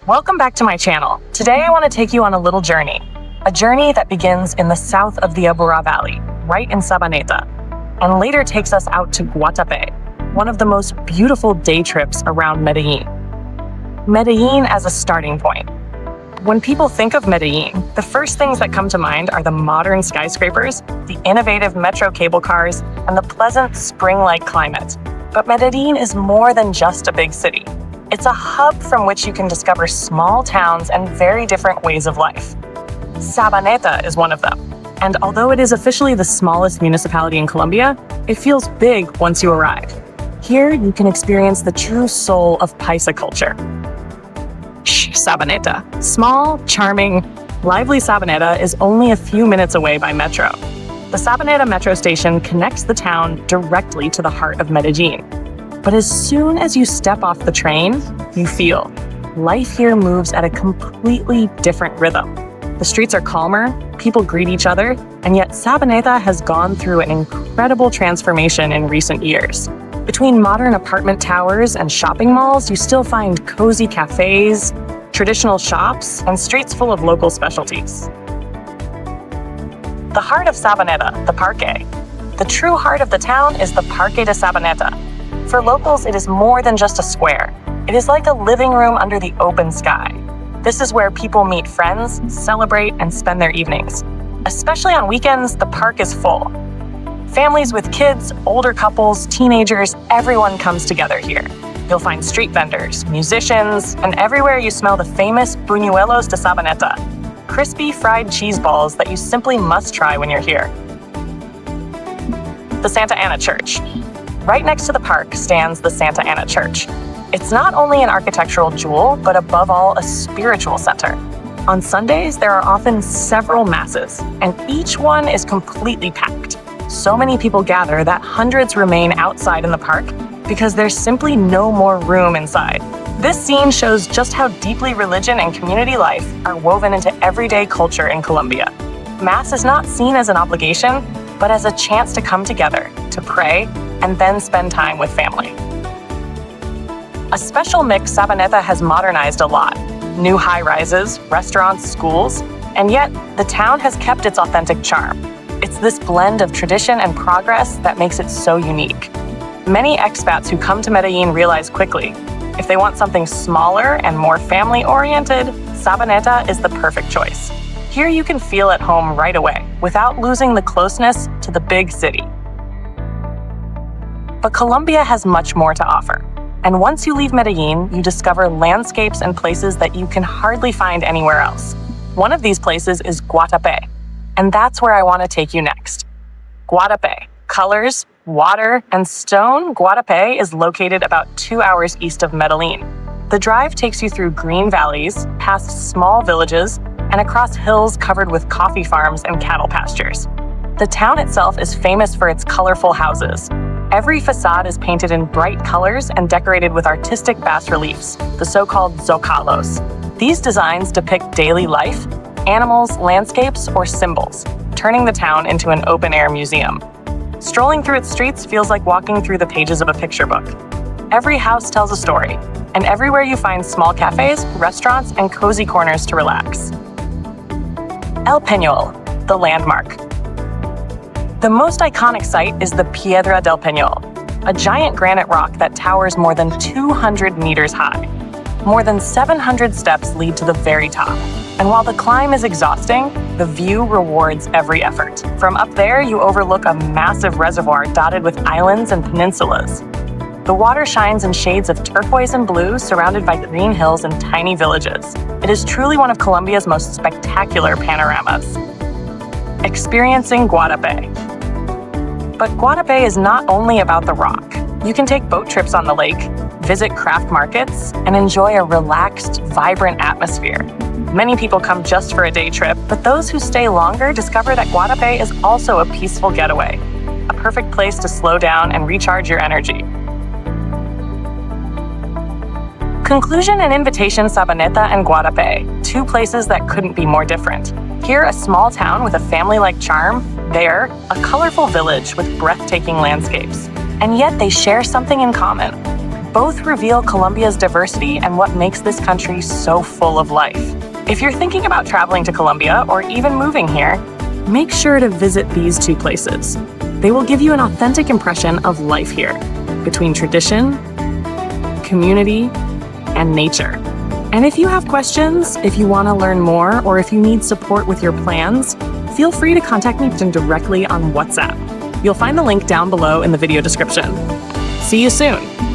Welcome back to my channel. Today I want to take you on a little journey. A journey that begins in the south of the Aburrá Valley, right in Sabaneta, and later takes us out to Guatapé, one of the most beautiful day trips around Medellin. Medellin as a starting point. When people think of Medellin, the first things that come to mind are the modern skyscrapers, the innovative metro cable cars, and the pleasant spring-like climate. But Medellin is more than just a big city. It's a hub from which you can discover small towns and very different ways of life. Sabaneta is one of them. And although it is officially the smallest municipality in Colombia, it feels big once you arrive. Here, you can experience the true soul of Paisa culture. Sabaneta. Small, charming, lively Sabaneta is only a few minutes away by metro. The Sabaneta metro station connects the town directly to the heart of Medellin. But as soon as you step off the train, you feel life here moves at a completely different rhythm. The streets are calmer, people greet each other, and yet Sabaneta has gone through an incredible transformation in recent years. Between modern apartment towers and shopping malls, you still find cozy cafes, traditional shops, and streets full of local specialties. The heart of Sabaneta, the Parque. The true heart of the town is the Parque de Sabaneta. For locals, it is more than just a square. It is like a living room under the open sky. This is where people meet friends, celebrate, and spend their evenings. Especially on weekends, the park is full. Families with kids, older couples, teenagers, everyone comes together here. You'll find street vendors, musicians, and everywhere you smell the famous buñuelos de Sabaneta, crispy fried cheese balls that you simply must try when you're here. The Santa Ana Church. Right next to the park stands the Santa Ana Church. It's not only an architectural jewel, but above all, a spiritual center. On Sundays, there are often several masses, and each one is completely packed. So many people gather that hundreds remain outside in the park because there's simply no more room inside. This scene shows just how deeply religion and community life are woven into everyday culture in Colombia. Mass is not seen as an obligation, but as a chance to come together, to pray, and then spend time with family. A special mix Sabaneta has modernized a lot. New high-rises, restaurants, schools, and yet the town has kept its authentic charm. It's this blend of tradition and progress that makes it so unique. Many expats who come to Medellin realize quickly, if they want something smaller and more family-oriented, Sabaneta is the perfect choice. Here you can feel at home right away, without losing the closeness to the big city. But Colombia has much more to offer. And once you leave Medellin, you discover landscapes and places that you can hardly find anywhere else. One of these places is Guatapé, and that's where I want to take you next. Guatapé. Colors, water, and stone, Guatapé is located about 2 hours east of Medellin. The drive takes you through green valleys, past small villages, and across hills covered with coffee farms and cattle pastures. The town itself is famous for its colorful houses. Every facade is painted in bright colors and decorated with artistic bas-reliefs, the so-called zócalos. These designs depict daily life, animals, landscapes, or symbols, turning the town into an open-air museum. Strolling through its streets feels like walking through the pages of a picture book. Every house tells a story, and everywhere you find small cafes, restaurants, and cozy corners to relax. El Peñol, the landmark. The most iconic site is the Piedra del Peñol, a giant granite rock that towers more than 200 meters high. More than 700 steps lead to the very top. And while the climb is exhausting, the view rewards every effort. From up there, you overlook a massive reservoir dotted with islands and peninsulas. The water shines in shades of turquoise and blue, surrounded by green hills and tiny villages. It is truly one of Colombia's most spectacular panoramas. Experiencing Guatapé. But Guatapé is not only about the rock. You can take boat trips on the lake, visit craft markets, and enjoy a relaxed, vibrant atmosphere. Many people come just for a day trip, but those who stay longer discover that Guatapé is also a peaceful getaway, a perfect place to slow down and recharge your energy. Conclusion and invitation: Sabaneta and Guatapé, two places that couldn't be more different. Here, a small town with a family-like charm. There, a colorful village with breathtaking landscapes. And yet they share something in common: both reveal Colombia's diversity and what makes this country so full of life. If you're thinking about traveling to Colombia or even moving here, make sure to visit these two places. They will give you an authentic impression of life here, between tradition, community, and nature. And if you have questions, if you want to learn more, or if you need support with your plans, feel free to contact me directly on WhatsApp. You'll find the link down below in the video description. See you soon!